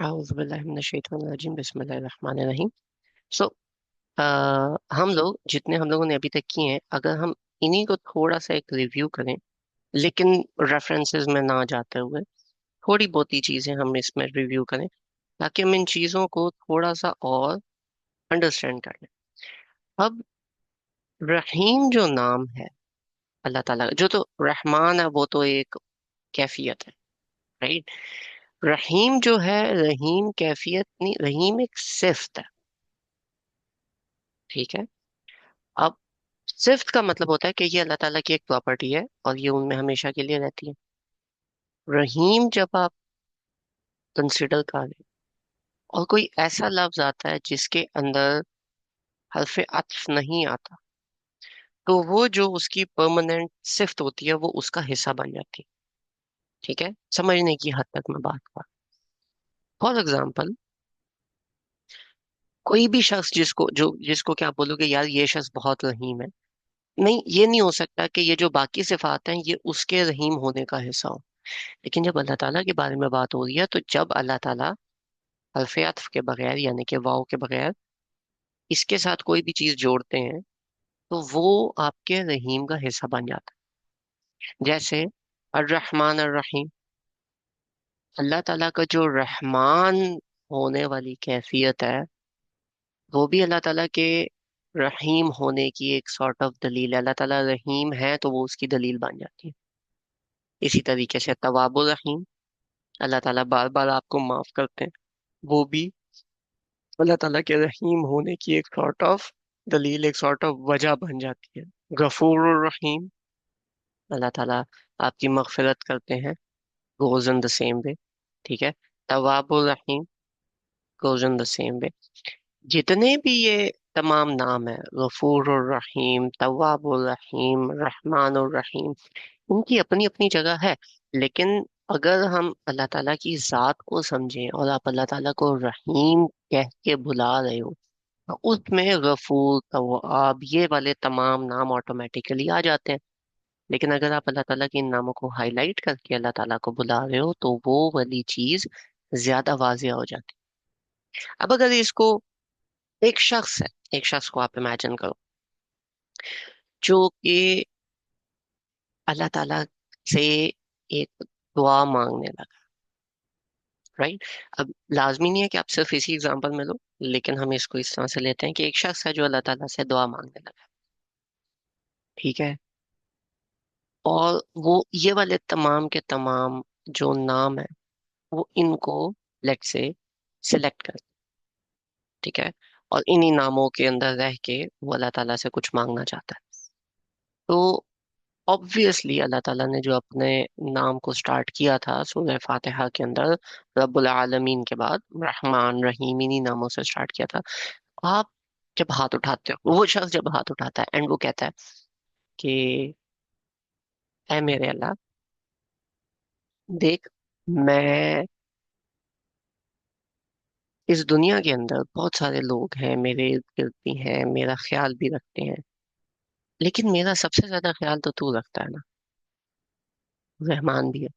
औज़ुबिल्लाहिमिनश्शैतानिर्रजीम बिस्मिल्लाहिर्रहमानिर्रहीम। सो हम लोगों ने अभी तक किए हैं, अगर हम इन्हीं को थोड़ा सा एक रिव्यू करें, लेकिन रेफरेंसेस में ना जाते हुए थोड़ी बहुत ही चीजें हम इसमें रिव्यू करें, ताकि हम इन चीजों को थोड़ा सा और अंडरस्टैंड कर लें। अब रहीम जो नाम है अल्लाह ताला का, जो तो रहमान है वो तो एक कैफियत है, राइट। रहीम जो है, रहीम कैफियत नहीं, रहीम एक सिफ्त है, ठीक है। अब सिफ्त का मतलब होता है कि ये अल्लाह ताला की एक प्रॉपर्टी है और ये उनमें हमेशा के लिए रहती है। रहीम जब आप कंसिडर करें और कोई ऐसा लफ्ज आता है जिसके अंदर हर्फ अत्फ नहीं आता, तो वो जो उसकी परमानेंट सिफ्त होती है वो उसका हिस्सा बन जाती है, ठीक है। समझने की हद तक मैं बात कर, फॉर एग्जाम्पल, कोई भी शख्स जिसको क्या बोलोगे यार ये शख्स बहुत रहीम है, नहीं, ये नहीं हो सकता कि ये जो बाकी सिफात हैं ये उसके रहीम होने का हिस्सा हो। लेकिन जब अल्लाह ताला के बारे में बात हो रही है, तो जब अल्लाह ताला हल्फ अत्फ के बगैर यानी कि वाव के बगैर इसके साथ कोई भी चीज जोड़ते हैं, तो वो आपके रहीम का हिस्सा बन जाता है। जैसे अर्रहमान अर्रहीम, अल्लाह ताला का जो रहमान होने वाली कैफियत है, वो भी अल्लाह ताला के रहीम होने की एक सॉर्ट ऑफ दलील है। अल्लाह ताला रहीम है तो वो उसकी दलील बन जाती है। इसी तरीके से तवाबुर रहीम, अल्लाह ताला बार बार आपको माफ करते हैं, वो भी अल्लाह ताला के रहीम होने की एक सॉर्ट ऑफ दलील, एक सॉर्ट ऑफ वजह बन जाती है। गफूर रहीम, अल्लाह ताला आपकी मगफिरत करते हैं, goes in the same way, ठीक है। तवाबुर रहीम, goes in the same way. जितने भी ये तमाम नाम है, गफूर रहीम, तवाबुर रहीम, रहमान रहीम, उनकी अपनी अपनी जगह है। लेकिन अगर हम अल्लाह ताला की जात को समझें और आप अल्लाह ताला को रहीम कह के बुला रहे हो, उसमें गफूर तवाब ये वाले तमाम नाम ऑटोमेटिकली आ जाते हैं। लेकिन अगर आप अल्लाह ताला के इन नामों को हाईलाइट करके अल्लाह ताला को बुला रहे हो, तो वो वाली चीज ज्यादा वाजिया हो जाती है। अब अगर इसको, एक शख्स है, एक शख्स को आप इमेजिन करो जो कि अल्लाह ताला से एक दुआ मांगने लगा, राइट। अब लाजमी नहीं है कि आप सिर्फ इसी एग्जांपल में लो, लेकिन हम इसको इस तरह से लेते हैं कि एक शख्स है जो अल्लाह ताला से दुआ मांगने लगा, ठीक है। और वो ये वाले तमाम के तमाम जो नाम है, वो इनको लेट से सिलेक्ट कर, ठीक है। और इन्हीं नामों के अंदर रह के वो अल्लाह ताला से कुछ मांगना चाहता है। तो ऑब्वियसली अल्लाह ताला ने जो अपने नाम को स्टार्ट किया था सूरह फातिहा के अंदर, रब्बुल आलमीन के बाद रहमान रहीम, इन्हीं नामों से स्टार्ट किया था। आप जब हाथ उठाते हो, वो शख्स जब हाथ उठाता है एंड वो कहता है कि ऐ मेरे अल्लाह, देख, मैं इस दुनिया के अंदर बहुत सारे लोग हैं, मेरे इर्द गिर्द भी हैं, मेरा ख्याल भी रखते हैं, लेकिन मेरा सबसे ज्यादा ख्याल तो तू रखता है ना। रहमान भी है,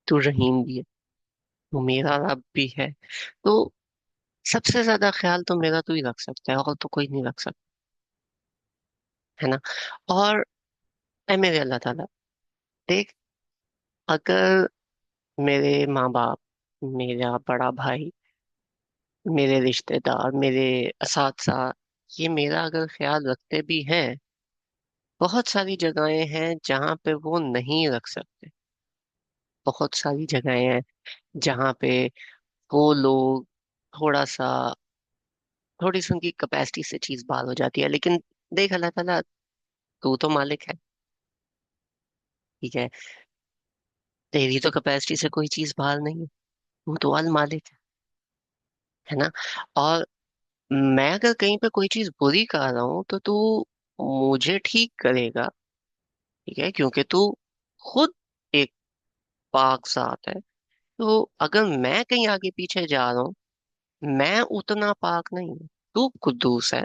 तू रहीम भी है, तू मेरा रब भी है। तो सबसे ज्यादा ख्याल तो मेरा तू ही रख सकता है, और तो कोई नहीं रख सकता, है ना। और ऐ मेरे अल्लाह ताला, देख, अगर मेरे माँ बाप, मेरा बड़ा भाई, मेरे रिश्तेदार, मेरे असाथी, ये मेरा अगर ख्याल रखते भी हैं, बहुत सारी जगहें हैं जहाँ पे वो नहीं रख सकते। बहुत सारी जगहें हैं जहाँ पे वो लोग थोड़ा सा, थोड़ी सी उनकी कैपेसिटी से चीज बाहर हो जाती है। लेकिन देख अल्लाह ताला, तू तो मालिक है, ठीक है। तेरी तो कैपेसिटी से कोई चीज बाहर नहीं है, तू तो अल मालिक है ना। और मैं अगर कहीं पे कोई चीज बुरी कर रहा हूँ, तो तू मुझे ठीक करेगा, ठीक है, क्योंकि तू खुद एक पाक जात है। तो अगर मैं कहीं आगे पीछे जा रहा हूँ, मैं उतना पाक नहीं हूँ, तू कुद्दूस है,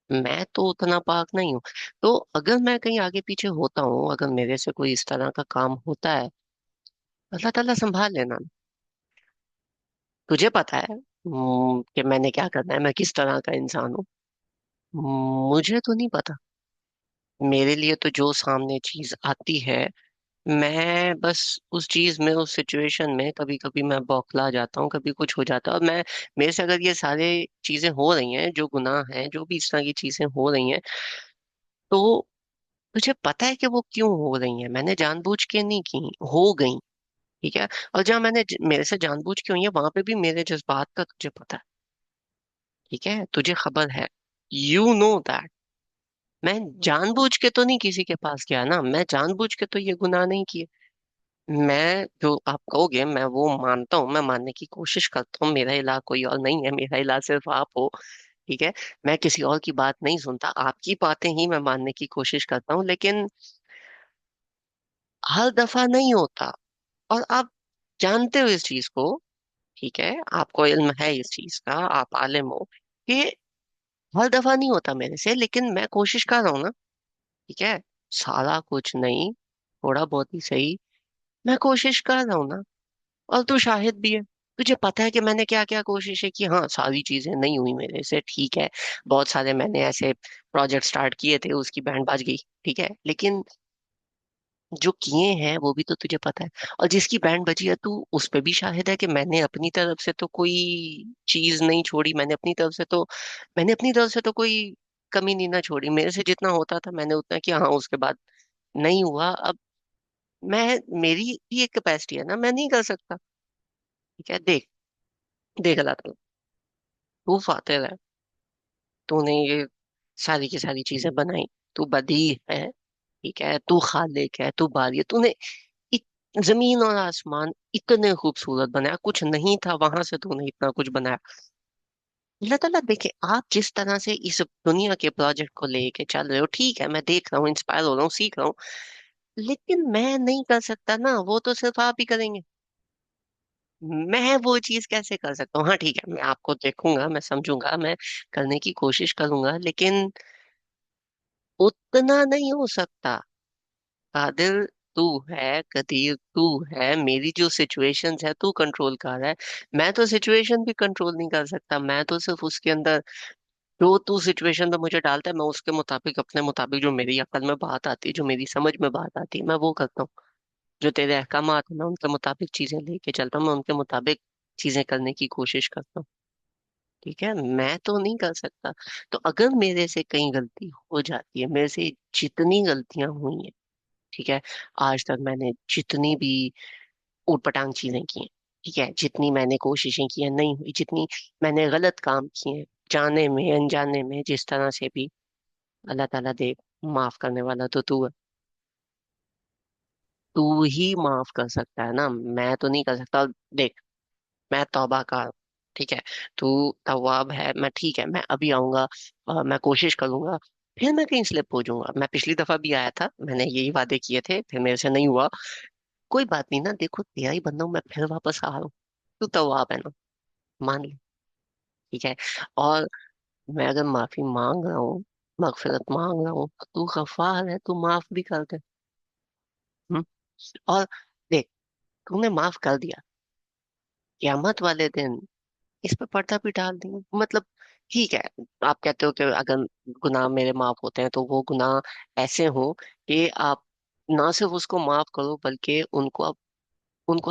मैं तो उतना पाक नहीं हूँ। तो अगर मैं कहीं आगे पीछे होता हूँ, अगर मेरे से कोई इस तरह का काम होता है, अल्लाह ताला संभाल लेना। तुझे पता है कि मैंने क्या करना है, मैं किस तरह का इंसान हूँ। मुझे तो नहीं पता। मेरे लिए तो जो सामने चीज आती है, मैं बस उस चीज में, उस सिचुएशन में कभी कभी मैं बौखला जाता हूँ, कभी कुछ हो जाता है। और मैं, मेरे से अगर ये सारे चीजें हो रही हैं, जो गुनाह हैं, जो भी इस तरह की चीजें हो रही हैं, तो तुझे पता है कि वो क्यों हो रही हैं। मैंने जानबूझ के नहीं की, हो गई। ठीक है। और जहाँ मेरे से जानबूझ के हुई है, वहां पे भी मेरे जज्बात का तुझे पता है। ठीक है, तुझे खबर है। You know that. मैं जानबूझ के तो नहीं किसी के पास गया ना, मैं जानबूझ के तो ये गुनाह नहीं किए। मैं, जो आप कहोगे, मैं वो मानता हूँ, मैं मानने की कोशिश करता हूँ। मेरा इलाज कोई और नहीं है, मेरा इलाज सिर्फ आप हो। ठीक है। मैं किसी और की बात नहीं सुनता, आपकी बातें ही मैं मानने की कोशिश करता हूँ, लेकिन हर दफा नहीं होता। और आप जानते हो इस चीज को। ठीक है, आपको इल्म है इस चीज का, आप आलिम हो कि हर दफा नहीं होता मेरे से, लेकिन मैं कोशिश कर रहा हूँ ना। ठीक है। सारा कुछ नहीं, थोड़ा बहुत ही सही। मैं कोशिश कर रहा हूँ ना। और तू शाहिद भी है। तुझे पता है कि मैंने क्या क्या कोशिशें की। हाँ, सारी चीजें नहीं हुई मेरे से, ठीक है। बहुत सारे मैंने ऐसे प्रोजेक्ट स्टार्ट किए थे, उसकी बैंड बाज गई। ठीक है, लेकिन जो किए हैं वो भी तो तुझे पता है। और जिसकी बैंड बजी है, तू उस पे भी शाहिद है कि मैंने अपनी तरफ से तो कोई चीज नहीं छोड़ी। मैंने अपनी तरफ से तो कोई कमी नहीं ना छोड़ी। मेरे से जितना होता था मैंने उतना किया। हाँ, उसके बाद नहीं हुआ। अब मैं, मेरी भी एक कैपेसिटी है ना, मैं नहीं कर सकता। ठीक है, देख, देख अल्लाह ताला, तू फातिर है। तूने ये सारी की सारी चीजें बनाई। तू बदी है। ठीक है, तू खालिक है, तू बारी है। तूने जमीन और आसमान इतने खूबसूरत बनाया, कुछ नहीं था, वहां से तूने इतना कुछ बनाया। अल्लाह ताला देखे, आप जिस तरह से इस दुनिया के प्रोजेक्ट को लेके चल रहे हो, ठीक है, मैं देख रहा हूँ, इंस्पायर हो रहा हूँ, सीख रहा हूँ। लेकिन मैं नहीं कर सकता ना, वो तो सिर्फ आप ही करेंगे। मैं वो चीज कैसे कर सकता हूँ? हाँ ठीक है, मैं आपको देखूंगा, मैं समझूंगा, मैं करने की कोशिश करूंगा, लेकिन उतना नहीं हो सकता। कादिर तू है, कदीर तू है। मेरी जो सिचुएशंस है तू कंट्रोल कर रहा है। मैं तो सिचुएशन भी कंट्रोल नहीं कर सकता। मैं तो सिर्फ उसके अंदर, जो तू सिचुएशन में मुझे डालता है, मैं उसके मुताबिक, अपने मुताबिक, जो मेरी अकल में बात आती है, जो मेरी समझ में बात आती है, मैं वो करता हूँ। जो तेरे अहकामात है, मैं उनके मुताबिक चीजें लेके चलता हूँ, मैं उनके मुताबिक चीजें करने की कोशिश करता हूँ। ठीक है, मैं तो नहीं कर सकता। तो अगर मेरे से कहीं गलती हो जाती है, मेरे से जितनी गलतियां हुई हैं, ठीक है, आज तक मैंने जितनी भी ऊटपटांग चीजें की हैं, ठीक है, जितनी मैंने कोशिशें की हैं नहीं हुई, जितनी मैंने गलत काम किए हैं, जाने में अनजाने में, जिस तरह से भी, अल्लाह ताला दे, माफ करने वाला तो तू है। तू ही माफ कर सकता है ना, मैं तो नहीं कर सकता। देख, मैं तौबा का, ठीक है, तू तवाब है, मैं, ठीक है, मैं अभी आऊंगा, मैं कोशिश करूंगा। फिर मैं कहीं स्लिप हो जाऊंगा। मैं पिछली दफा भी आया था, मैंने यही वादे किए थे, फिर मेरे से नहीं हुआ। कोई बात नहीं ना, देखो तेरा ही बंदा हूं मैं, फिर वापस आ रहा हूँ। तू तवाब है ना, मान ले। ठीक है। और मैं अगर माफी मांग रहा हूँ, मगफिरत मांग रहा हूँ, तो तू गफ्फार है, तू माफ भी कर दे। हम्म? और देख, तूने माफ कर दिया, क्यामत वाले दिन इस पे पर्दा भी डाल देंगे, मतलब। ठीक है, आप कहते हो कि अगर गुनाह मेरे माफ होते हैं, तो वो गुनाह ऐसे हो कि आप ना सिर्फ उसको माफ करो, बल्कि उनको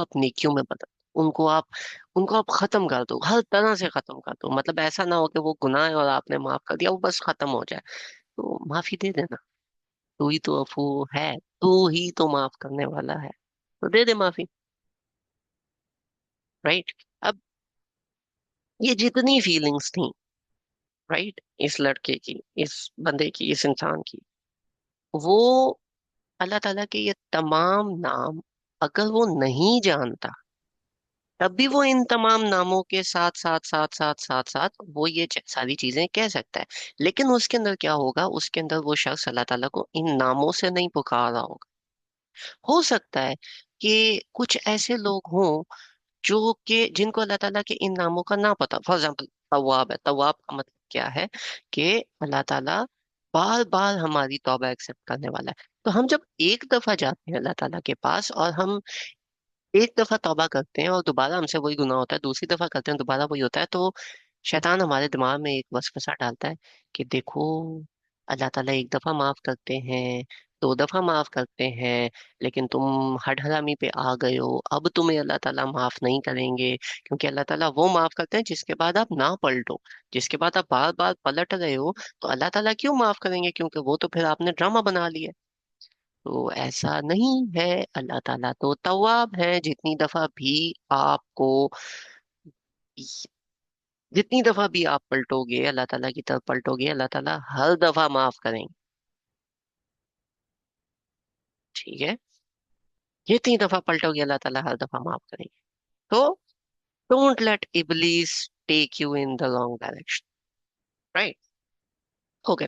आप नेकियों में बदल, उनको आप उनको आप खत्म कर दो, हर तरह से खत्म कर दो। मतलब ऐसा ना हो कि वो गुनाह है और आपने माफ कर दिया, वो बस खत्म हो जाए। तो माफी दे देना। तू ही तो अफू है, तू ही तो माफ करने वाला है, तो दे दे माफी। राइट। अब ये जितनी फीलिंग्स थी, राइट, इस लड़के की, इस बंदे की, इस इंसान की, वो अल्लाह ताला के ये तमाम नाम अगर वो नहीं जानता, तब भी वो इन तमाम नामों के साथ साथ साथ साथ साथ साथ वो ये सारी चीजें कह सकता है। लेकिन उसके अंदर क्या होगा, उसके अंदर वो शख्स अल्लाह ताला को इन नामों से नहीं पुकार रहा होगा। हो सकता है कि कुछ ऐसे लोग हों जो कि जिनको अल्लाह ताला के इन नामों का ना पता। फॉर एग्जाम्पल, तव्वाब है। तव्वाब का मतलब क्या है? कि अल्लाह ताला बार बार हमारी तौबा एक्सेप्ट करने वाला है। तो हम जब एक दफा जाते हैं अल्लाह ताला के पास, और हम एक दफा तौबा करते हैं और दोबारा हमसे वही गुनाह होता है, दूसरी दफा करते हैं दोबारा वही होता है, तो शैतान हमारे दिमाग में एक वसवसा डालता है कि देखो, अल्लाह ताला एक दफा माफ करते हैं, दो दफा माफ करते हैं, लेकिन तुम हड हरामी पे आ गए हो, अब तुम्हें अल्लाह ताला माफ नहीं करेंगे, क्योंकि अल्लाह ताला वो माफ करते हैं जिसके बाद आप ना पलटो। जिसके बाद आप बार बार पलट रहे हो, तो अल्लाह ताला क्यों माफ करेंगे, क्योंकि वो तो फिर आपने ड्रामा बना लिया। तो ऐसा नहीं है, अल्लाह ताला तो तव्वाब है, जितनी दफा भी आप पलटोगे, अल्लाह ताला की तरफ पलटोगे, अल्लाह ताला हर दफा माफ करेंगे। ठीक है, जितनी दफा पलटोगे अल्लाह ताला हर दफा माफ करेंगे। तो डोंट लेट इबलीस take you in the wrong direction. Right. Okay,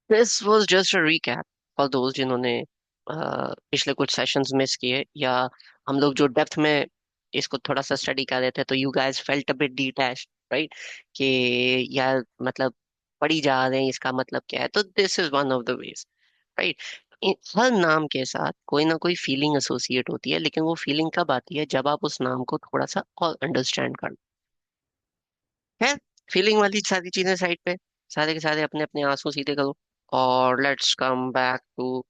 this was just a recap for दोस्त जिन्होंने पिछले कुछ सेशंस मिस किए, या हम लोग जो डेप्थ में इसको थोड़ा सा स्टडी कर रहे थे, तो you guys felt a bit detached, right, कि यार मतलब पढ़ी जा रहे हैं, इसका मतलब क्या है, तो this is one of the ways, right. हर नाम के साथ कोई ना कोई फीलिंग एसोसिएट होती है, लेकिन वो फीलिंग कब आती है, जब आप उस नाम को थोड़ा सा और अंडरस्टैंड कर है। फीलिंग वाली सारी चीजें साइड पे, सारे के सारे अपने अपने आंसू सीधे करो, और लेट्स कम बैक टू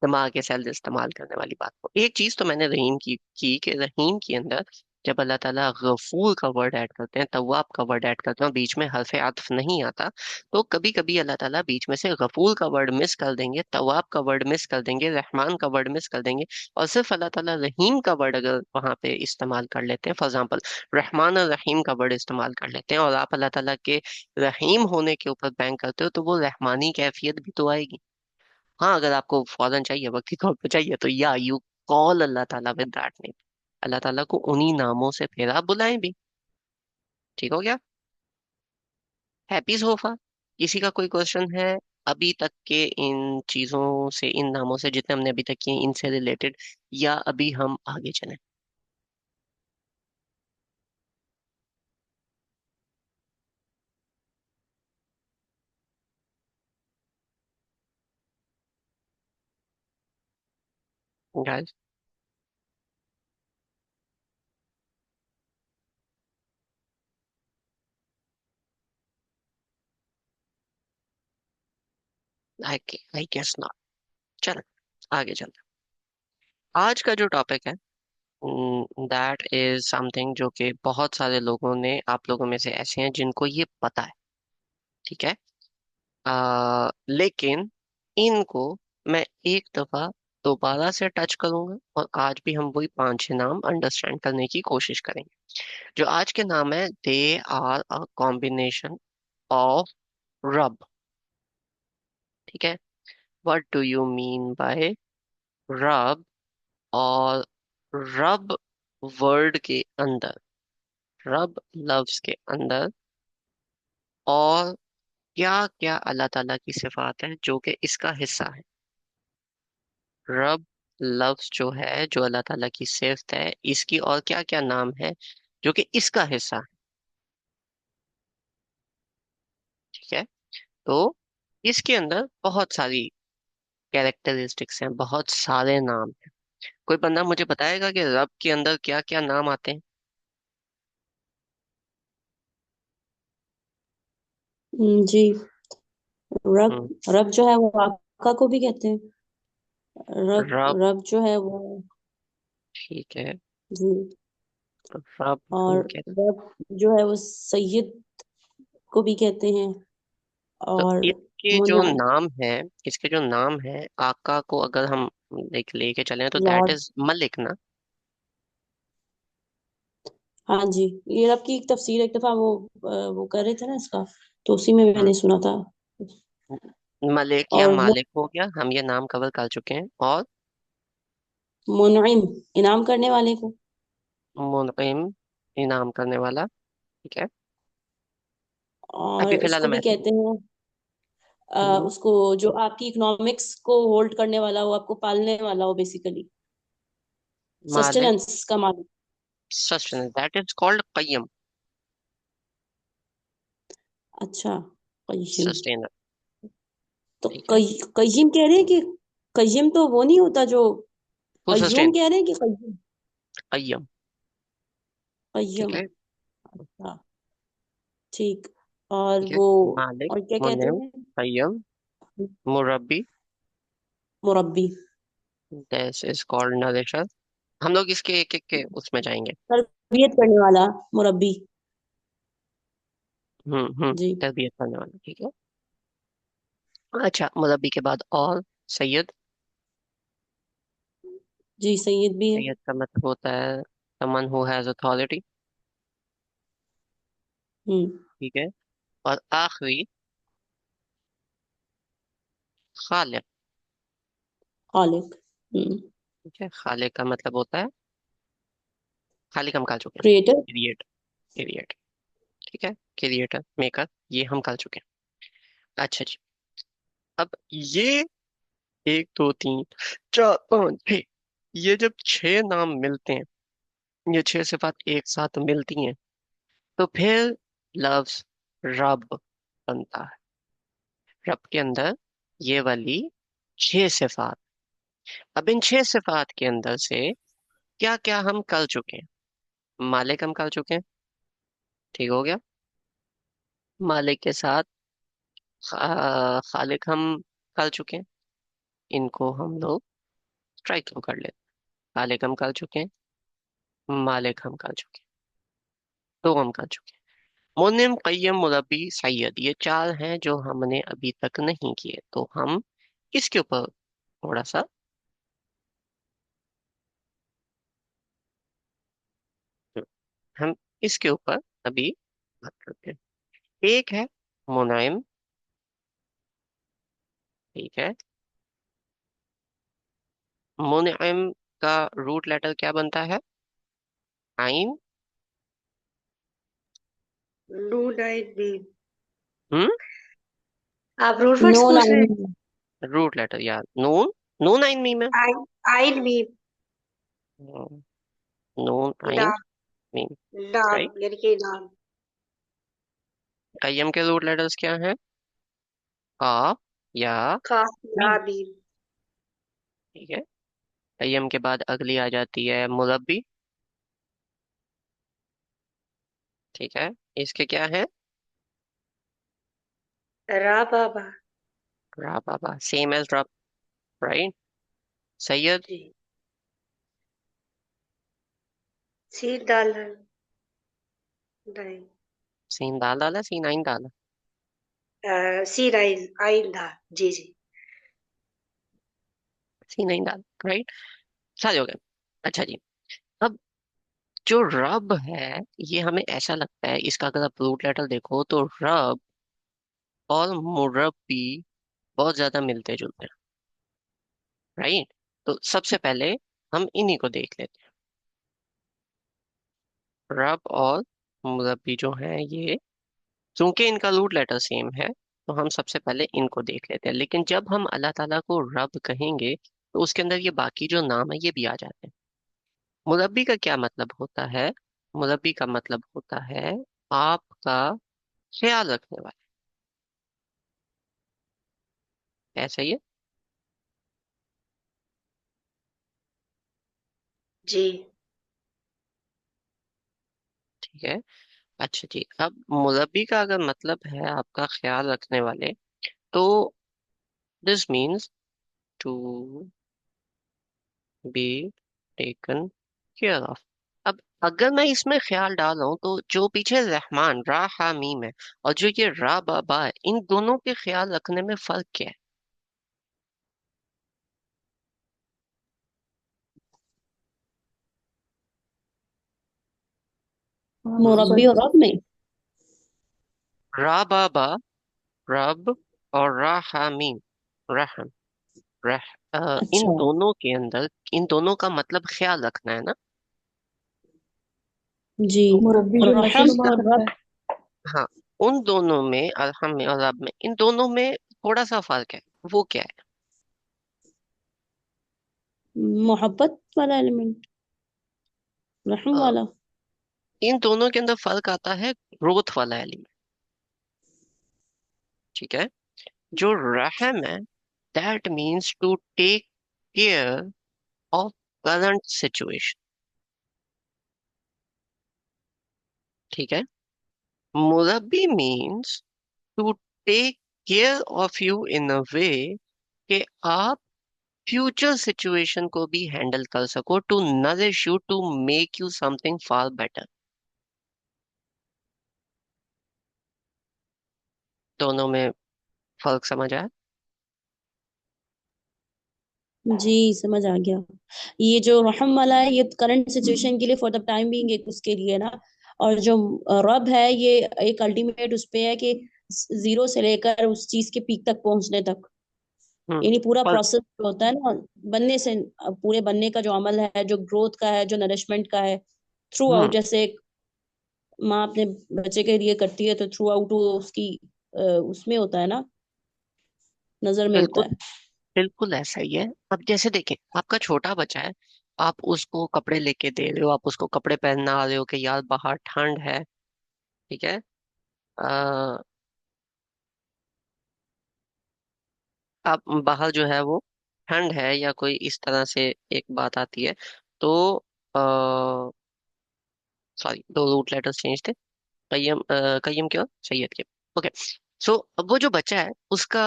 दिमाग के सेल इस्तेमाल करने वाली बात को। एक चीज तो मैंने रहीम की कि रहीम के अंदर जब अल्लाह ताला गफूर का वर्ड ऐड करते हैं, तव्वाब का वर्ड ऐड करते हैं, बीच में हरफ अत्फ नहीं आता, तो कभी कभी अल्लाह ताला बीच में से गफूर का वर्ड मिस कर देंगे, तव्वाब का वर्ड मिस कर देंगे, रहमान का वर्ड मिस कर देंगे, और सिर्फ अल्लाह ताला रहीम का वर्ड अगर वहां पे इस्तेमाल कर लेते हैं, फॉर एग्जाम्पल रहमान और रहीम का वर्ड इस्तेमाल कर लेते हैं, और आप अल्लाह ताला के रहीम होने के ऊपर बैंक करते हो, तो वो रहमानी कैफियत भी तो आएगी। हाँ, अगर आपको फौरन चाहिए, वक्ती तौर पे चाहिए, तो या यू कॉल अल्लाह ताला विद दैट नेम, अल्लाह ताला को उन्हीं नामों से फिर आप बुलाएं भी। ठीक हो गया। Happy sofa. किसी का कोई क्वेश्चन है अभी तक के इन चीजों से, इन नामों से जितने हमने अभी तक किए, इनसे रिलेटेड, या अभी हम आगे चलें? Guys, I guess not. चलो आगे चलते हैं। आज का जो टॉपिक है, दैट इज समथिंग जो कि बहुत सारे लोगों ने, आप लोगों में से ऐसे हैं जिनको ये पता है। ठीक है। लेकिन इनको मैं एक दफा दोबारा से टच करूंगा, और आज भी हम वही पांच छह नाम अंडरस्टैंड करने की कोशिश करेंगे। जो आज के नाम है, they are a combination of रब। ठीक है। What do you mean by रब? और रब वर्ड के अंदर, रब लफ्ज के अंदर, और क्या क्या अल्लाह ताला की सिफात है जो कि इसका हिस्सा है। रब लफ्ज जो है, जो अल्लाह ताला की सिफत है, इसकी और क्या क्या नाम है जो कि इसका हिस्सा है। ठीक है। तो इसके अंदर बहुत सारी कैरेक्टरिस्टिक्स हैं, बहुत सारे नाम हैं। कोई बंदा मुझे बताएगा कि रब के अंदर क्या क्या नाम आते हैं? जी। रब हम्म, रब जो है वो आका को भी कहते हैं। रब रब। रब जो है वो। ठीक है। जी। रब हम और क्या? रब जो है वो सैयद को भी कहते हैं। तो और इसके जो मुना नाम है, इसके जो नाम है, आका को अगर हम लेके चलें, तो दैट लॉर्ड। इज मलिक ना? हाँ जी। ये रब की एक तफसीर एक दफा वो कर रहे थे ना इसका, तो उसी में हम्म, मैंने सुना था। मलिक या और मालिक हो गया, हम ये नाम कवर कर चुके हैं। और मुनइम, इनाम करने वाले को। मुनइम, इनाम करने वाला। ठीक है। अभी और फिलहाल उसको हम भी ऐसे। कहते हैं हम्म, उसको जो आपकी इकोनॉमिक्स को होल्ड करने वाला हो, आपको पालने वाला हो, बेसिकली मालिक, सस्टेनेंस का मालिक। सस्टेनेंस, दैट इज कॉल्ड कय्यम, अच्छा। कय्यम। सस्टेनर। तो ठीक है। कय्यम कह रहे हैं कि कय्यम तो वो नहीं होता जो, हु कय्यूम सस्टेन, कह रहे हैं कि कय्यम? अय्यम। ठीक अय्यम। है। हाँ, ठीक। और ठीक है। वो, मालिक, और क्या कहते मुनिम, हैं? अय्यम, मुरब्बी। मुरब्बी। This is called nurturer. हम लोग इसके एक एक के उसमें जाएंगे। तरबियत करने वाला, मुरब्बी। जी। तरबियत करने वाला, ठीक है। अच्छा, मुरब्बी के बाद और सैयद। जी, सैयद भी है। सैयद का मतलब होता है समन हु हैज अथॉरिटी। हम्म। ठीक है। और आखिरी खालिक। खालिक। हम्म। ठीक है, खालिक का मतलब होता है, खालिक हम कर चुके हैं। क्रिएटर। Create, create. ठीक है, क्रिएटर, मेकर, ये हम कर चुके हैं। अच्छा जी। अब ये एक दो तीन चार पाँच छः, ये जब छह नाम मिलते हैं, ये छह सिफात एक साथ मिलती हैं, तो फिर लफ्ज रब बनता है। रब के अंदर ये वाली छह सिफात। अब इन छह सिफात के अंदर से क्या क्या हम कर चुके हैं? मालिक हम कर चुके हैं, ठीक हो गया। मालिक के साथ खालिक हम कर चुके हैं, इनको हम लोग स्ट्राइक थ्रू कर लेते हैं। खालिक हम कर चुके हैं, मालिक हम कर चुके हैं, दो हम कर चुके हैं। मुनिम, कय्यम, मुरब्बी, सैयद, ये चार हैं जो हमने अभी तक नहीं किए, तो हम इसके ऊपर थोड़ा सा, हम इसके ऊपर अभी बात करते हैं। एक है मुनाइम। ठीक है। मुनइम का रूट लेटर क्या बनता है? आइन। नून आइन मीम। हम्म। आप रूट वर्ड्स नून पूछ रहे हैं? आइन। रूट लेटर यार, नून। नून आइन मीम है। आइन, आइन मीम। हम्म, नून आइन नाम। मीम। नाम राइट। यानी कि नाम। कय्यम के रूट लेटर्स क्या हैं? काफ या काफ या मीम। मीम। ठीक है। कय्यम के बाद अगली आ जाती है मुरब्बी। ठीक है। इसके क्या है? रा बाबा। रा बाबा, सेम एज रब। राइट। सैयद। जी। सीन दाल नहीं। सीन दाल डाला, सीन आइन डाला। सीन आइन, आइन दाल। जी जी। सीन आइन डाला, राइट। सारे हो गए। अच्छा जी। अब जो रब है, ये हमें ऐसा लगता है, इसका अगर आप रूट लेटर देखो तो रब और मुरब्बी बहुत ज्यादा मिलते जुलते हैं। राइट। तो सबसे पहले हम इन्हीं को देख लेते हैं, रब और मुरब्बी जो हैं ये, चूंकि इनका रूट लेटर सेम है, तो हम सबसे पहले इनको देख लेते हैं। लेकिन जब हम अल्लाह ताला को रब कहेंगे, तो उसके अंदर ये बाकी जो नाम है ये भी आ जाते हैं। मुरब्बी का क्या मतलब होता है? मुरब्बी का मतलब होता है आपका ख्याल रखने वाला। ऐसा ही है। जी। ठीक है। अच्छा जी, अब मुरब्बी का अगर मतलब है आपका ख्याल रखने वाले, तो this means to be taken care of. अब अगर मैं इसमें ख्याल डाल रहा हूं, तो जो पीछे रहमान रा हा मीम है, और जो ये रा बाबा है, इन दोनों के ख्याल रखने में फर्क क्या है? मुरब्बी और रब में। रा बाबा, रब, और रा हा मीम, रहम, रह, इन अच्छा। दोनों के अंदर, इन दोनों का मतलब ख्याल रखना है ना। जी। तो मुरब्बी जो नफी रहम नुमा और करता रब। है। हाँ, उन दोनों में, अरहम में और रब में, इन दोनों में थोड़ा सा फर्क है। वो क्या है? मोहब्बत वाला एलिमेंट, रहम अ, वाला। इन दोनों के अंदर फर्क आता है ग्रोथ वाला एलिमेंट। ठीक है। जो रहम है, that means to take care of current situation. ठीक है। मुरब्बी means to take care of you in a way कि आप फ्यूचर सिचुएशन को भी हैंडल कर सको, to nourish you, to make you something far better. दोनों में फर्क समझ आया? जी समझ आ गया। ये जो रहम वाला है ये करंट सिचुएशन के लिए फॉर द टाइम बीइंग एक उसके लिए ना। और जो रब है ये एक अल्टीमेट उस पे है कि जीरो से लेकर उस चीज के पीक तक पहुंचने तक। हम्म। यानी पूरा और प्रोसेस होता है ना बनने से, पूरे बनने का जो अमल है, जो ग्रोथ का है, जो नरिशमेंट का है, थ्रू आउट। हम्म। जैसे एक माँ अपने बच्चे के लिए करती है तो थ्रू आउट वो उसकी उसमें होता है ना, नजर में होता बिल्कुल, है। बिल्कुल ऐसा ही है। अब जैसे देखें, आपका छोटा बच्चा है, आप उसको कपड़े लेके दे रहे हो, आप उसको कपड़े पहना रहे हो कि यार बाहर ठंड है, ठीक है। आ, आप बाहर जो है वो ठंड है या कोई इस तरह से एक बात आती है, तो सॉरी, दो रूट लेटर्स चेंज थे। कय्यम, कय्यम क्या, सैयद के। ओके। सो अब वो जो बच्चा है उसका,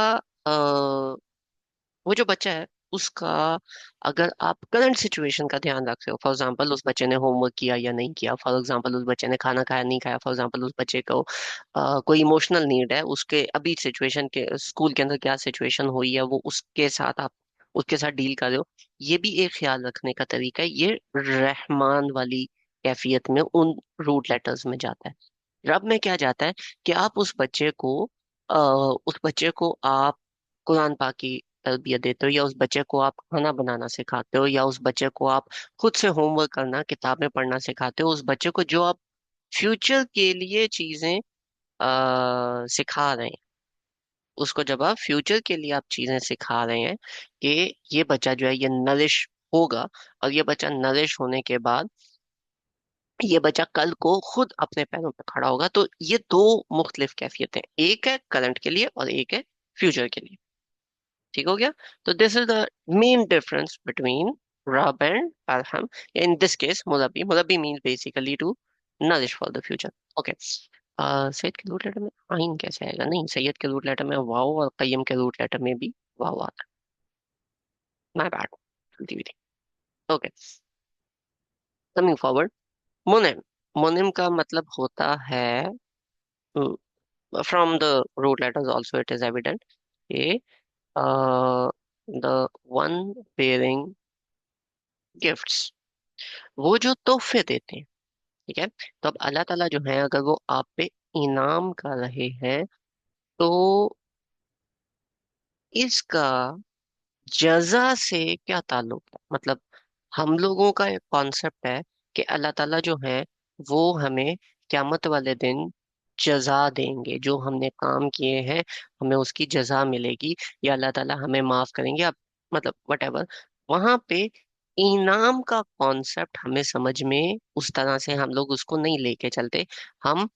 वो जो बच्चा है उसका, अगर आप करंट सिचुएशन का ध्यान रख रहे हो, फॉर एग्जांपल उस बच्चे ने होमवर्क किया या नहीं किया, फॉर एग्जांपल उस बच्चे ने खाना खाया नहीं खाया, फॉर एग्जांपल उस बच्चे को कोई इमोशनल नीड है, उसके अभी सिचुएशन के स्कूल के अंदर क्या सिचुएशन हुई है, वो उसके साथ आप उसके साथ डील कर रहे हो। ये भी एक ख्याल रखने का तरीका है, ये रहमान वाली कैफियत में उन रूट लेटर्स में जाता है। रब में क्या जाता है कि आप उस बच्चे को आप कुरान पाक की तरबियत देते हो, या उस बच्चे को आप खाना बनाना सिखाते हो, या उस बच्चे को आप खुद से होमवर्क करना, किताबें पढ़ना सिखाते हो, उस बच्चे को जो आप फ्यूचर के लिए चीजें सिखा रहे हैं, उसको जब आप फ्यूचर के लिए आप चीजें सिखा रहे हैं कि ये बच्चा जो है ये नरिश होगा, और ये बच्चा नरिश होने के बाद ये बच्चा कल को खुद अपने पैरों पर खड़ा होगा, तो ये दो मुख्तलिफ कैफियतें, एक है करंट के लिए और एक है फ्यूचर के लिए। ठीक हो गया? तो this is the main difference between रब एंड अरहम। इन दिस केस मुरब्बी, मुरब्बी means basically to nourish for the future. Okay. सैयद के रूट लेटर में आइन कैसे आएगा? नहीं, सैयद के रूट लेटर में वाओ, और कय्यम के रूट लेटर में भी वाओ आता है। माय बैड, गलती हुई थी। Okay, coming forward. मुनिम, मुनिम का मतलब होता है, from the root letters also it is evident, a the one bearing gifts, वो जो तोहफे देते हैं। ठीक है। तो अब अल्लाह ताला जो है अगर वो आप पे इनाम कर रहे हैं, तो इसका जजा से क्या ताल्लुक है? मतलब हम लोगों का एक कॉन्सेप्ट है कि अल्लाह ताला जो है वो हमें क़यामत वाले दिन जजा देंगे, जो हमने काम किए हैं हमें उसकी जजा मिलेगी, या अल्लाह ताला हमें माफ करेंगे। अब मतलब वट एवर, वहां पे इनाम का कॉन्सेप्ट हमें समझ में उस तरह से हम लोग उसको नहीं लेके चलते। हम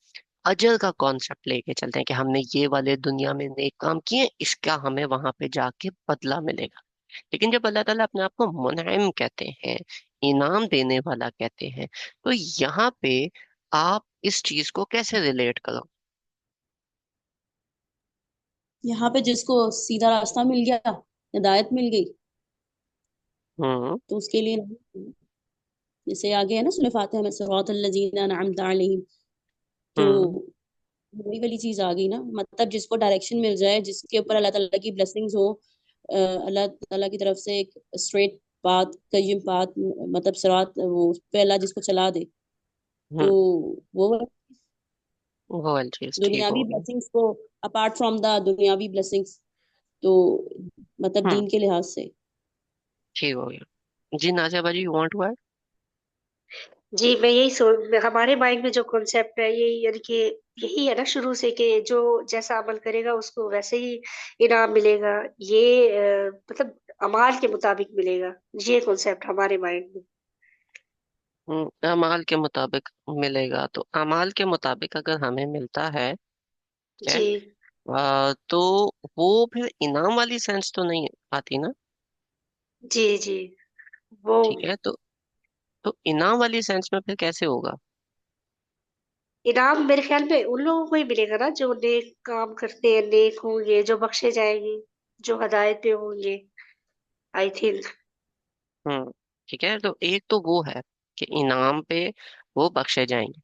अजर का कॉन्सेप्ट लेके चलते हैं कि हमने ये वाले दुनिया में नेक काम किए, इसका हमें वहां पे जाके बदला मिलेगा। लेकिन जब अल्लाह ताला अपने आप को मुनइम कहते हैं, इनाम देने वाला कहते हैं, तो यहाँ पे आप इस चीज को कैसे रिलेट करो? यहाँ पे जिसको सीधा रास्ता मिल गया, हिदायत मिल गई, हम्म। तो उसके लिए नहीं। जैसे आगे है ना सूरह फातिहा में सिरातल लजीना अनअमता अलैहिम, तो हम्म। वही वाली चीज आ गई ना। मतलब जिसको डायरेक्शन मिल जाए, जिसके ऊपर अल्लाह ताला की ब्लेसिंग्स हो, अल्लाह ताला की तरफ से एक स्ट्रेट पाथ, कय्यम पाथ, मतलब सिरात, वो उस पे अल्लाह जिसको चला दे, तो हम्म। वो वो वाली चीज ठीक हो दुनियावी गई। ब्लेसिंग्स को, अपार्ट फ्रॉम द दुनियावी ब्लेसिंग्स, तो मतलब हम्म। दीन के लिहाज से। ठीक हो गया। जी नाजिया बाजी, यू वांट टू ऐड? जी, मैं यही सोच हमारे माइंड में जो कॉन्सेप्ट है यही, यानी कि यही है ना शुरू से, कि जो जैसा अमल करेगा उसको वैसे ही इनाम मिलेगा। ये मतलब अमाल के मुताबिक मिलेगा। ये कॉन्सेप्ट हमारे माइंड में। अमाल के मुताबिक मिलेगा, तो अमाल के मुताबिक अगर हमें मिलता है, ठीक है, जी, तो वो फिर इनाम वाली सेंस तो नहीं आती ना। जी, जी। वो ठीक है, तो इनाम वाली सेंस में फिर कैसे होगा? इनाम मेरे ख्याल में उन लोगों को ही मिलेगा ना जो नेक काम करते हैं, नेक होंगे, जो बख्शे जाएंगे, जो हिदायत पे होंगे, आई थिंक। हम्म। ठीक है, तो एक तो वो है कि इनाम पे वो बख्शे जाएंगे।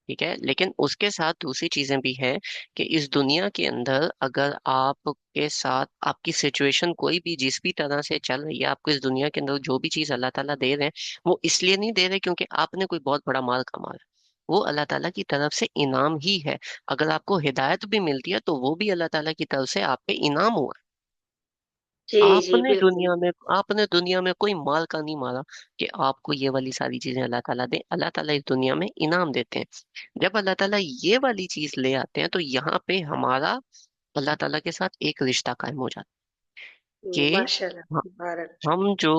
ठीक है, लेकिन उसके साथ दूसरी चीजें भी हैं कि इस दुनिया के अंदर अगर आपके साथ आपकी सिचुएशन कोई भी जिस भी तरह से चल रही है, आपको इस दुनिया के अंदर जो भी चीज अल्लाह ताला दे रहे हैं, वो इसलिए नहीं दे रहे क्योंकि आपने कोई बहुत बड़ा माल कमाया। वो अल्लाह ताला की तरफ से इनाम ही है। अगर आपको हिदायत भी मिलती है तो वो भी अल्लाह ताला की तरफ से आप पे इनाम हुआ। जी जी बिल्कुल। आपने दुनिया में कोई माल का नहीं मारा कि आपको ये वाली सारी चीजें अल्लाह ताला दे। अल्लाह ताला इस दुनिया में इनाम देते हैं। जब अल्लाह ताला ये वाली चीज ले आते हैं तो यहाँ पे हमारा अल्लाह ताला के साथ एक रिश्ता कायम हो जाता है कि माशाल्लाह, ह- मुबारक। हम जो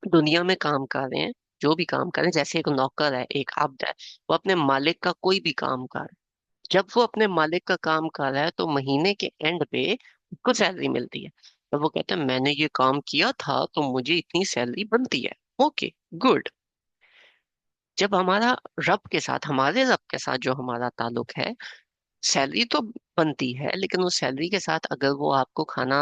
दुनिया में काम कर रहे हैं, जो भी काम कर रहे हैं, जैसे एक नौकर है, एक अब्द है, वो अपने मालिक का कोई भी काम कर रहा है। जब वो अपने मालिक का काम कर रहा है तो महीने के एंड पे उसको सैलरी मिलती है। तो वो कहता है मैंने ये काम किया था तो मुझे इतनी सैलरी बनती है। Okay, good. जब हमारे रब के साथ जो हमारा ताल्लुक है, सैलरी तो बनती है, लेकिन उस सैलरी के साथ अगर वो आपको खाना,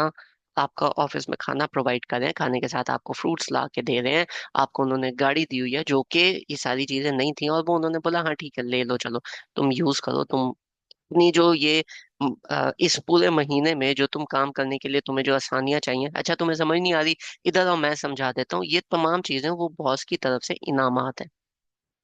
आपका ऑफिस में खाना प्रोवाइड कर रहे हैं, खाने के साथ आपको फ्रूट्स ला के दे रहे हैं, आपको उन्होंने गाड़ी दी हुई है जो कि ये सारी चीजें नहीं थी और वो उन्होंने बोला हाँ ठीक है ले लो चलो तुम यूज करो, तुम अपनी जो ये इस पूरे महीने में जो तुम काम करने के लिए तुम्हें जो आसानियां चाहिए, अच्छा तुम्हें समझ नहीं आ रही, इधर आओ मैं समझा देता हूँ, ये तमाम चीजें वो बॉस की तरफ से इनामात है।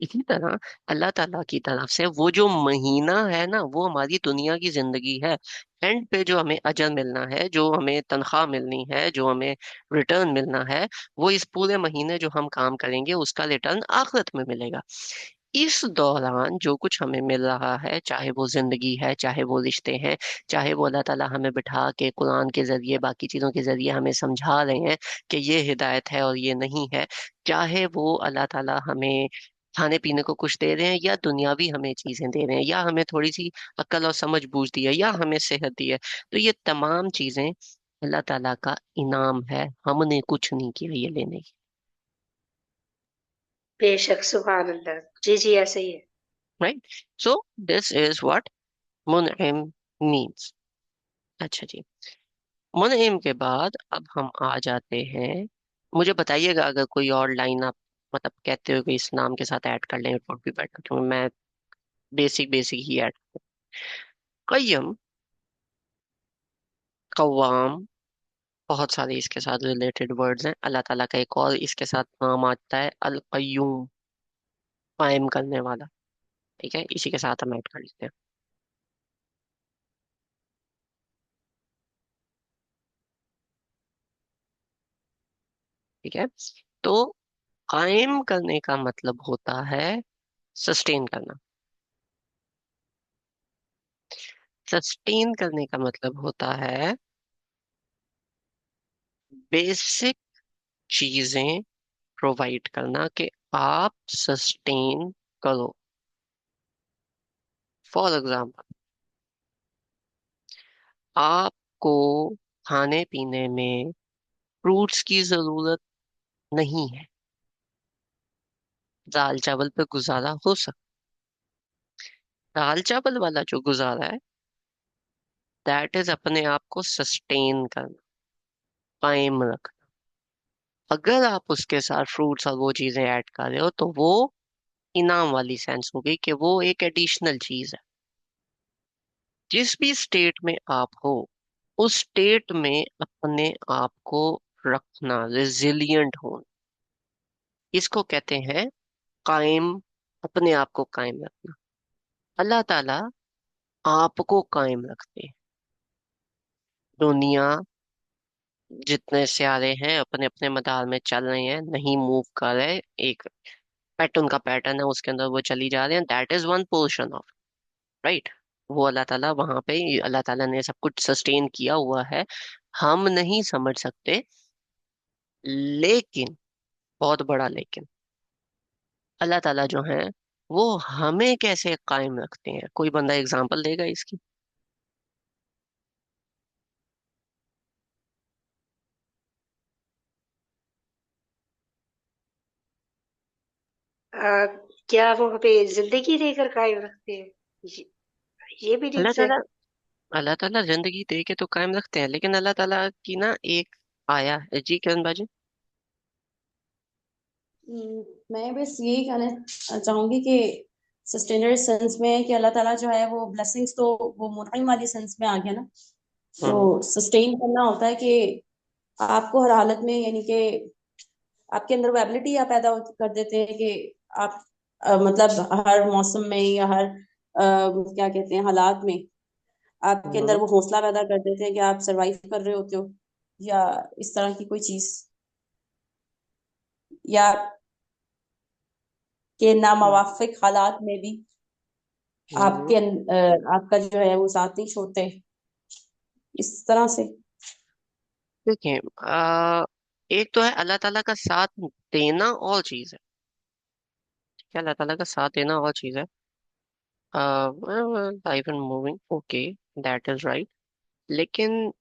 इसी तरह अल्लाह ताला की तरफ से वो जो महीना है ना, वो हमारी दुनिया की जिंदगी है। एंड पे जो हमें अजर मिलना है, जो हमें तनख्वाह मिलनी है, जो हमें रिटर्न मिलना है, वो इस पूरे महीने जो हम काम करेंगे उसका रिटर्न आखिरत में मिलेगा। इस दौरान जो कुछ हमें मिल रहा है, चाहे वो जिंदगी है, चाहे वो रिश्ते हैं, चाहे वो अल्लाह ताला हमें बिठा के कुरान के जरिए बाकी चीजों के जरिए हमें समझा रहे हैं कि ये हिदायत है और ये नहीं है, चाहे वो अल्लाह ताला हमें खाने पीने को कुछ दे रहे हैं या दुनियावी हमें चीजें दे रहे हैं या हमें थोड़ी सी अक्ल और समझ बूझ दी है या हमें सेहत दी है, तो ये तमाम चीजें अल्लाह ताला का इनाम है, हमने कुछ नहीं किया ये लेने की। बेशक, सुभान अल्लाह। जी जी, ऐसे ही है। Right, so this is what मुनइम मीन्स। अच्छा जी, मुनइम के बाद अब हम आ जाते हैं, मुझे बताइएगा अगर कोई और लाइन आप मतलब कहते हो कि इस नाम के साथ ऐड कर लें, इट वुड बी बेटर, क्योंकि मैं बेसिक बेसिक ही ऐड। कय्यम, कव्वाम, बहुत सारे इसके साथ रिलेटेड वर्ड्स हैं। अल्लाह ताला का एक और इसके साथ नाम आता है अल कय्यूम, कायम करने वाला। ठीक है, इसी के साथ हम ऐड कर लेते हैं। ठीक है, तो कायम करने का मतलब होता है सस्टेन करना। सस्टेन करने का मतलब होता है बेसिक चीजें प्रोवाइड करना, कि आप सस्टेन करो। फॉर एग्जाम्पल, आपको खाने पीने में फ्रूट्स की जरूरत नहीं है, दाल चावल पे गुजारा हो सकता। दाल चावल वाला जो गुजारा है, दैट इज अपने आप को सस्टेन करना, कायम रखना। अगर आप उसके साथ फ्रूट्स और वो चीजें ऐड कर रहे हो तो वो इनाम वाली सेंस हो गई कि वो एक एडिशनल चीज है। जिस भी स्टेट में आप हो, उस स्टेट में अपने आप को रखना, रेजिलियंट होना, इसको कहते हैं कायम, अपने आप को कायम रखना। अल्लाह ताला आपको कायम रखते हैं। दुनिया जितने सारे हैं अपने अपने मदार में चल रहे हैं, नहीं मूव कर रहे, एक पैटर्न का पैटर्न है उसके अंदर वो चली जा रहे हैं, that is one portion of, right. वो अल्लाह ताला वहां पे, अल्लाह ताला ने सब कुछ सस्टेन किया हुआ है, हम नहीं समझ सकते। लेकिन, बहुत बड़ा लेकिन, अल्लाह ताला जो है वो हमें कैसे कायम रखते हैं, कोई बंदा एग्जांपल देगा इसकी? क्या वो हमें जिंदगी देकर कायम रखते हैं? ये भी अल्लाह ठीक है। ताला अल्लाह ताला जिंदगी दे के तो कायम रखते हैं, लेकिन अल्लाह ताला की ना एक आया है जी, किरण बाजी। मैं बस यही कहना चाहूंगी कि सस्टेनर सेंस में कि अल्लाह ताला जो है वो ब्लेसिंग्स तो वो मुनइम वाली सेंस में आ गया ना। तो हम्म। सस्टेन करना होता है कि आपको हर हालत में यानी कि आपके अंदर वो एबिलिटी आप पैदा कर देते हैं कि आप मतलब हर मौसम में या हर क्या कहते हैं हालात में आपके अंदर हम्म। वो हौसला पैदा कर देते हैं कि आप सरवाइव कर रहे होते हो, या इस तरह की कोई चीज, या के हम्म। नामवाफिक हालात में भी हम्म। आपका जो है वो साथ नहीं छोड़ते, इस तरह से। देखिए, एक तो है अल्लाह ताला का साथ देना और चीज है। क्या अल्लाह ताला का साथ देना और चीज है। Life and moving, okay, that is right. लेकिन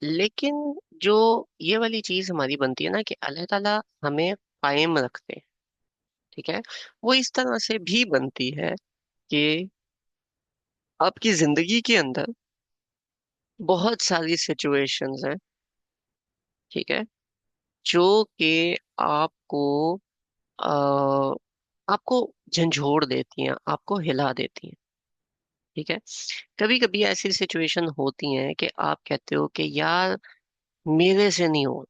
लेकिन जो ये वाली चीज हमारी बनती है ना कि अल्लाह ताला हमें कायम रखते हैं, ठीक है, वो इस तरह से भी बनती है कि आपकी जिंदगी के अंदर बहुत सारी सिचुएशंस हैं, ठीक है, जो कि आ, आपको झंझोड़ देती हैं, आपको हिला देती हैं, ठीक है। कभी कभी ऐसी सिचुएशन होती हैं कि आप कहते हो कि यार मेरे से नहीं हो,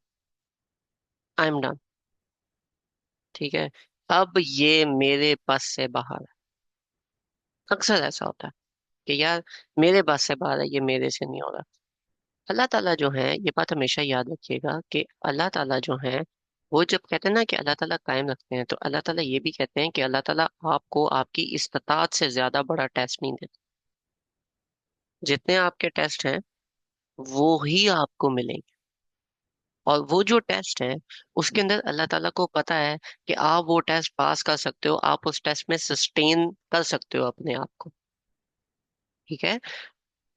आई एम डन, ठीक है, अब ये मेरे बस से बाहर है। अक्सर ऐसा होता है कि यार मेरे बस से बाहर है, ये मेरे से नहीं हो रहा। अल्लाह ताला जो है, ये बात हमेशा याद रखिएगा कि अल्लाह ताला जो है, वो जब कहते हैं ना कि अल्लाह ताला कायम रखते हैं, तो अल्लाह ताला ये भी कहते हैं कि अल्लाह ताला आपको आपकी इस्तात से ज्यादा बड़ा टेस्ट नहीं देता। जितने आपके टेस्ट हैं वो ही आपको मिलेंगे, और वो जो टेस्ट है उसके अंदर अल्लाह ताला को पता है कि आप वो टेस्ट पास कर सकते हो, आप उस टेस्ट में सस्टेन कर सकते हो अपने आप को, ठीक है।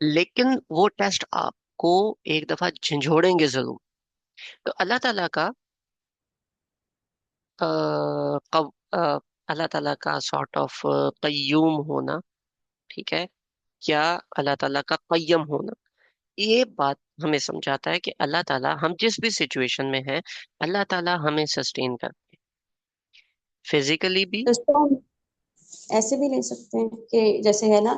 लेकिन वो टेस्ट आपको एक दफा झंझोड़ेंगे जरूर। तो अल्लाह ताला का अ, अल्लाह ताला का सॉर्ट ऑफ कय्यूम होना, ठीक है, या अल्लाह ताला का कय्यम होना, ये बात हमें समझाता है कि अल्लाह ताला हम जिस भी सिचुएशन में है, अल्लाह ताला हमें सस्टेन करते हैं, फिजिकली भी। तो इसको हम ऐसे भी ले सकते हैं कि जैसे है ना,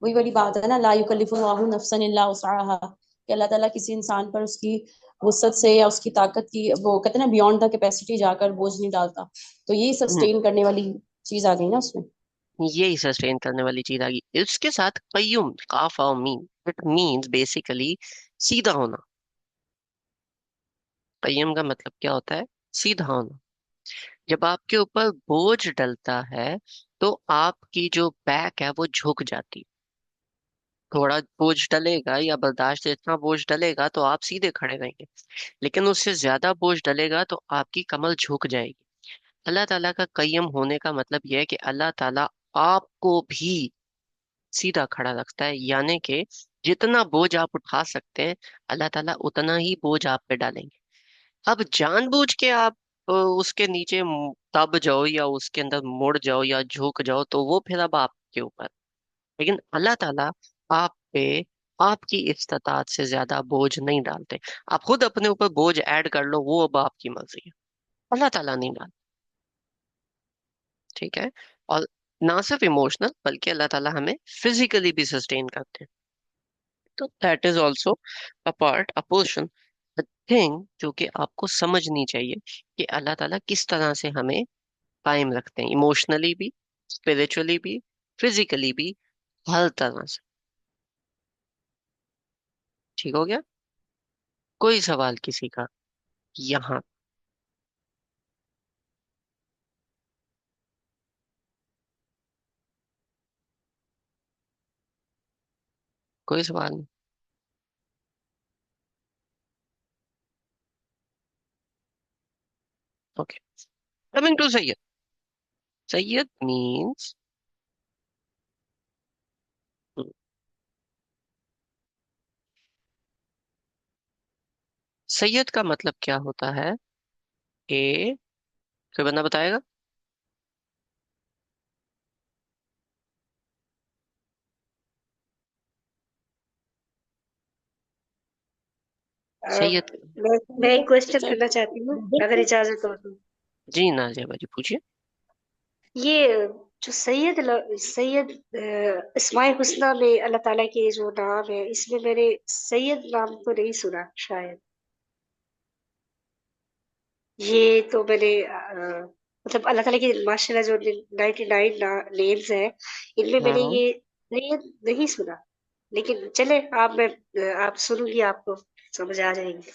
वही वाली बात है ना, ला युकल्लिफुल्लाहु नफ्सन इल्ला वुसअहा, कि अल्लाह ताला किसी इंसान पर उसकी वसत से या उसकी ताकत की, वो कहते हैं ना, बियॉन्ड द कैपेसिटी जाकर बोझ नहीं डालता। तो यही हम्म, सस्टेन करने वाली चीज आ गई ना उसमें। यही सस्टेन करने वाली चीज आ गई। इसके साथ कय्युम, काफ और मीन, इट मींस बेसिकली सीधा होना। कय्युम का मतलब क्या होता है? सीधा होना। जब आपके ऊपर बोझ डलता है तो आपकी जो बैक है वो झुक जाती है। थोड़ा बोझ डलेगा या बर्दाश्त जितना बोझ डलेगा तो आप सीधे खड़े रहेंगे, लेकिन उससे ज्यादा बोझ डलेगा तो आपकी कमर झुक जाएगी। अल्लाह ताला का कय्यम होने का मतलब यह है कि अल्लाह ताला आपको भी सीधा खड़ा रखता है, यानी कि जितना बोझ आप उठा सकते हैं अल्लाह ताला उतना ही बोझ आप पे डालेंगे। अब जानबूझ के आप उसके नीचे दब जाओ या उसके अंदर मुड़ जाओ या झुक जाओ तो वो फिर अब आपके ऊपर। लेकिन अल्लाह ताला आप पे आपकी इस्तात से ज्यादा बोझ नहीं डालते। आप खुद अपने ऊपर बोझ ऐड कर लो, वो अब आपकी मर्जी है, अल्लाह ताला नहीं डालता, ठीक है। और ना सिर्फ इमोशनल बल्कि अल्लाह ताला हमें फिजिकली भी सस्टेन करते हैं। तो that is also a part, a portion, a thing जो कि आपको समझनी चाहिए कि अल्लाह ताला किस तरह से हमें कायम रखते हैं, इमोशनली भी, स्पिरिचुअली भी, फिजिकली भी, हर तरह से। ठीक हो गया? कोई सवाल किसी का यहाँ? कोई सवाल नहीं? ओके, कमिंग टू सैयद। सैयद मीन्स, सैयद का मतलब क्या होता है? ए कोई बंदा बताएगा? अ, सैयद। मैं एक क्वेश्चन करना चाहती हूँ, अगर सैयद इजाजत हो तो। जी नाजिया बाजी पूछिए। ये जो सैयद इस्माइल हुस्ना में अल्लाह ताला के जो नाम है, इसमें मैंने सैयद नाम तो नहीं सुना शायद। ये तो मैंने मतलब अल्लाह ताला के माशाल्लाह जो 99 नेम्स है, इनमें मैंने हम्म ये सैयद नहीं सुना। लेकिन चले, आप सुनूंगी, आपको समझ आ जाएगी।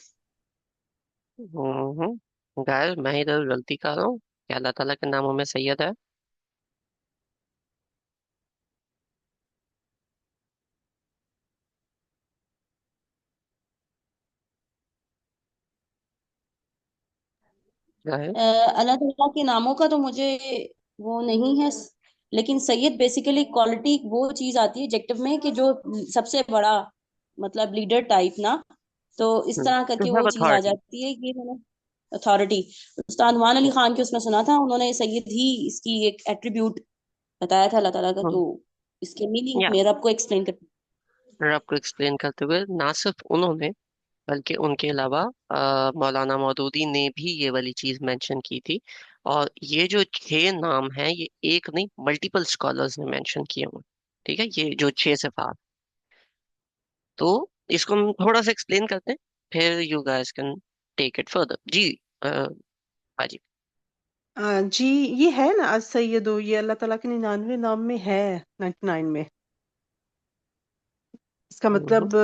गाय मैं इधर गलती कर रहा हूँ क्या अल्लाह ताला के नामों में सैयद है? गाय। अल्लाह ताला के नामों का तो मुझे वो नहीं है, लेकिन सैयद बेसिकली क्वालिटी वो चीज आती है एडजेक्टिव में कि जो सबसे बड़ा, मतलब लीडर टाइप ना, तो इस तरह टू करके वो हैव चीज आ अथॉरिटी। जाती है। ये मैंने अथॉरिटी उस्ताद मान अली खान के उसमें सुना था, उन्होंने सैयद ही इसकी एक एट्रीब्यूट बताया था अल्लाह ताला का। तो इसके मीनिंग या में रब को एक्सप्लेन कर। रब को एक्सप्लेन करते हुए ना सिर्फ उन्होंने बल्कि उनके अलावा मौलाना मौदूदी ने भी ये वाली चीज मेंशन की थी। और ये जो छह नाम हैं ये एक नहीं मल्टीपल स्कॉलर्स ने मेंशन किए हुए हैं। ठीक है ये जो छह सिफात, तो इसको हम थोड़ा सा एक्सप्लेन करते हैं, फिर you guys can take it further जी। हाजी। जी, ये है ना आज सैयदो, ये अल्लाह ताला के 99 नाम में है, 99 में। इसका हम्म, मतलब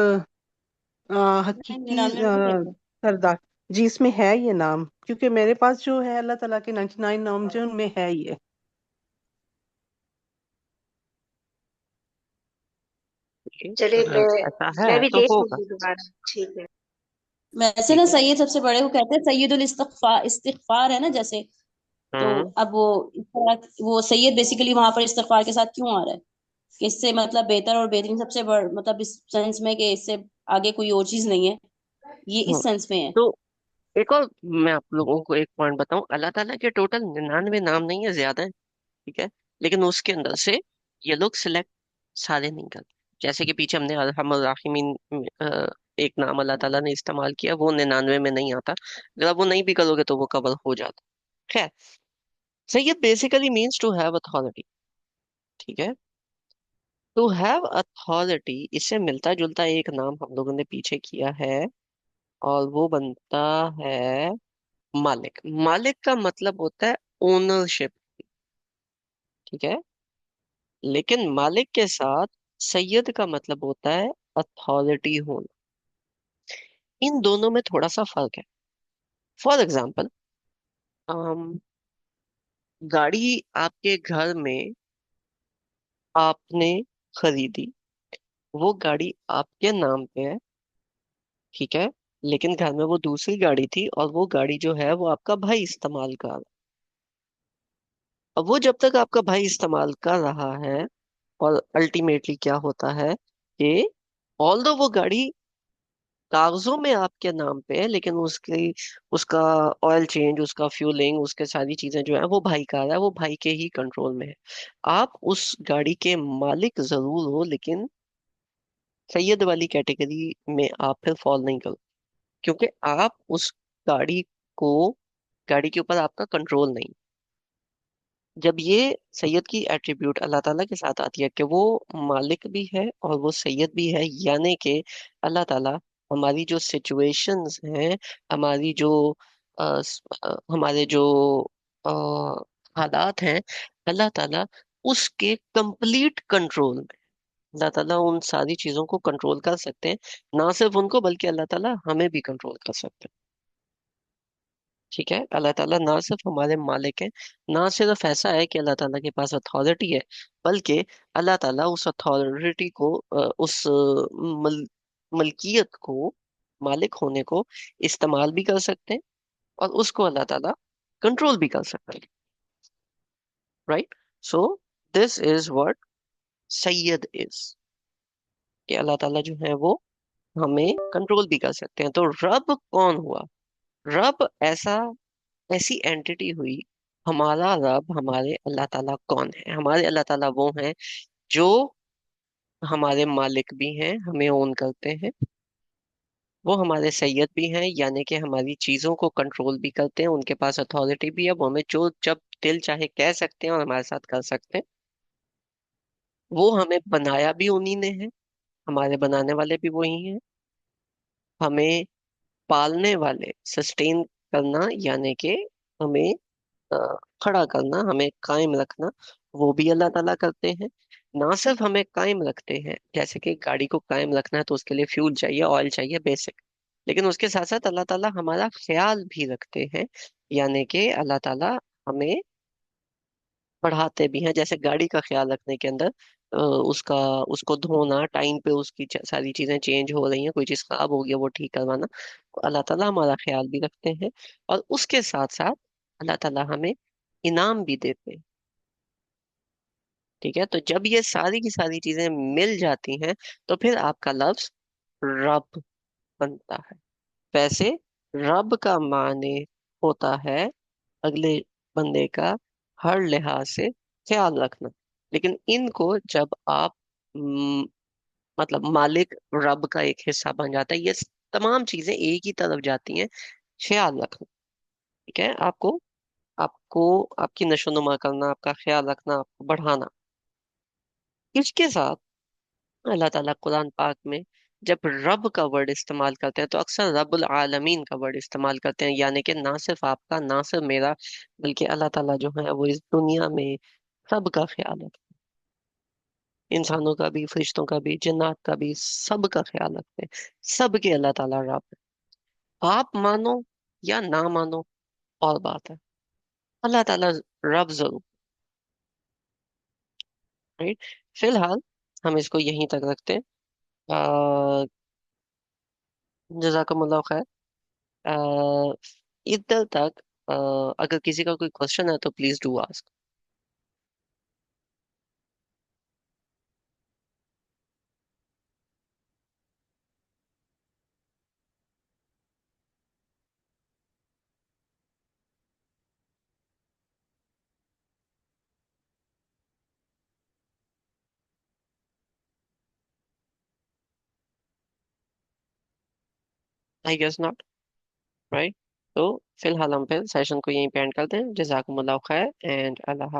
हकीकी 99 में भी है। सरदार। जी, इसमें है ये नाम, क्योंकि मेरे पास जो है अल्लाह ताला के 99 नाम जो उनमें है ये। ठीक चलिए, है, ऐसा मैं है भी तो देख होगा। लूंगी दोबारा। ठीक है। वैसे ना ठीक है। सैयद सबसे बड़े को कहते हैं, सैयदुल इस्तिगफार, इस्तिगफार है ना जैसे। तो हम्म अब वो इस तरह वो सैयद बेसिकली वहां पर इस्तिगफार के साथ क्यों आ रहा है, कि इससे मतलब बेहतर और बेहतरीन सबसे बड़, मतलब इस सेंस में कि इससे आगे कोई और चीज नहीं है, ये हम्म। इस सेंस में है। तो एक और मैं आप लोगों को एक पॉइंट बताऊं, अल्लाह ताला के टोटल 99 नाम नहीं है, ज्यादा है। ठीक है। लेकिन उसके अंदर से ये लोग सिलेक्ट सारे नहीं करते। जैसे कि पीछे हमने अरहम राहिमीन एक नाम अल्लाह ताला ने इस्तेमाल किया, वो 99 में नहीं आता। अगर आप वो नहीं भी करोगे तो वो कवर हो जाता। खैर, सैयद basically means to have authority. ठीक है। टू हैव अथॉरिटी इससे मिलता जुलता एक नाम हम लोगों ने पीछे किया है, और वो बनता है मालिक। मालिक का मतलब होता है ओनरशिप। ठीक है। लेकिन मालिक के साथ सैयद का मतलब होता है अथॉरिटी होना। इन दोनों में थोड़ा सा फर्क है। फॉर एग्जाम्पल, गाड़ी आपके घर में आपने खरीदी, वो गाड़ी आपके नाम पे है। ठीक है। लेकिन घर में वो दूसरी गाड़ी थी और वो गाड़ी जो है वो आपका भाई इस्तेमाल कर रहा है। अब वो जब तक आपका भाई इस्तेमाल कर रहा है, और अल्टीमेटली क्या होता है कि ऑल्दो वो गाड़ी कागजों में आपके नाम पे है, लेकिन उसकी उसका ऑयल चेंज, उसका फ्यूलिंग, उसके सारी चीजें जो है वो भाई का रहा है, वो भाई के ही कंट्रोल में है। आप उस गाड़ी के मालिक जरूर हो, लेकिन सैयद वाली कैटेगरी में आप फिर फॉल नहीं करो, क्योंकि आप उस गाड़ी को, गाड़ी के ऊपर आपका कंट्रोल नहीं। जब ये सैयद की एट्रीब्यूट अल्लाह ताला के साथ आती है कि वो मालिक भी है और वो सैयद भी है, यानी कि अल्लाह ताला हमारी जो सिचुएशंस हैं, हमारी जो हमारे जो अ, हालात हैं, अल्लाह ताला उसके कंप्लीट कंट्रोल में। अल्लाह ताला उन सारी चीजों को कंट्रोल कर सकते हैं। ना सिर्फ उनको बल्कि अल्लाह ताला हमें भी कंट्रोल कर सकते हैं। ठीक है। अल्लाह ताला ना सिर्फ हमारे मालिक है, ना सिर्फ ऐसा है कि अल्लाह ताला के पास अथॉरिटी है, बल्कि अल्लाह ताला उस अथॉरिटी को उस मलकियत को, मालिक होने को इस्तेमाल भी कर सकते हैं, और उसको अल्लाह ताला कंट्रोल भी कर सकते हैं। Right. So this is what Syed is, कि अल्लाह ताला जो है वो हमें कंट्रोल भी कर सकते हैं। तो रब कौन हुआ? रब ऐसी एंटिटी हुई हमारा रब, हमारे अल्लाह ताला कौन है? हमारे अल्लाह ताला वो हैं जो हमारे मालिक भी हैं, हमें ओन करते हैं। वो हमारे सैयद भी हैं, यानी कि हमारी चीजों को कंट्रोल भी करते हैं, उनके पास अथॉरिटी भी है, वो हमें जो जब दिल चाहे कह सकते हैं और हमारे साथ कर सकते हैं। वो हमें बनाया भी उन्हीं ने है, हमारे बनाने वाले भी वही हैं। हमें पालने वाले, सस्टेन करना, यानी कि हमें अ, खड़ा करना, हमें कायम रखना, वो भी अल्लाह ताला करते हैं। ना सिर्फ हमें कायम रखते हैं, जैसे कि गाड़ी को कायम रखना है तो उसके लिए फ्यूल चाहिए, ऑयल चाहिए, बेसिक। लेकिन उसके साथ साथ अल्लाह ताला हमारा ख्याल भी रखते हैं, यानी कि अल्लाह ताला हमें बढ़ाते भी हैं। जैसे गाड़ी का ख्याल रखने के अंदर उसका उसको धोना, टाइम पे उसकी सारी चीजें चेंज हो रही हैं, कोई चीज खराब हो गई है वो ठीक करवाना, अल्लाह ताला हमारा ख्याल भी रखते हैं। और उसके साथ साथ अल्लाह ताला हमें इनाम भी देते हैं। ठीक है, तो जब ये सारी की सारी चीजें मिल जाती हैं तो फिर आपका लफ्ज रब बनता है। वैसे रब का माने होता है अगले बंदे का हर लिहाज से ख्याल रखना। लेकिन इनको जब आप मतलब मालिक रब का एक हिस्सा बन जाता है, ये तमाम चीजें एक ही तरफ जाती हैं, ख्याल रखना। ठीक है, आपको आपको आपकी नशोनुमा करना, आपका ख्याल रखना, आपको बढ़ाना। इसके साथ अल्लाह ताला कुरान पाक में जब रब का वर्ड इस्तेमाल करते हैं तो अक्सर रब्बुल आलमीन का वर्ड इस्तेमाल करते हैं, यानी कि ना सिर्फ आपका, ना सिर्फ मेरा, बल्कि अल्लाह ताला जो है वो इस दुनिया में सबका ख्याल रखते हैं। इंसानों का भी, फरिश्तों का भी, जिन्नात का भी, सबका ख्याल रखते हैं। सबके अल्लाह ताला रब है। आप मानो या ना मानो और बात है, अल्लाह ताला रब जरूर। राइट। फिलहाल हम इसको यहीं तक रखते हैं। जजाकमुल्लाह खैर। अ, इधर तक अगर किसी का कोई क्वेश्चन है तो please do ask. I guess not. Right. तो फिलहाल हम फिर सेशन को यहीं पे एंड करते हैं। जजाकमुल्लाह खैर एंड अल्लाह हाफ़िज़।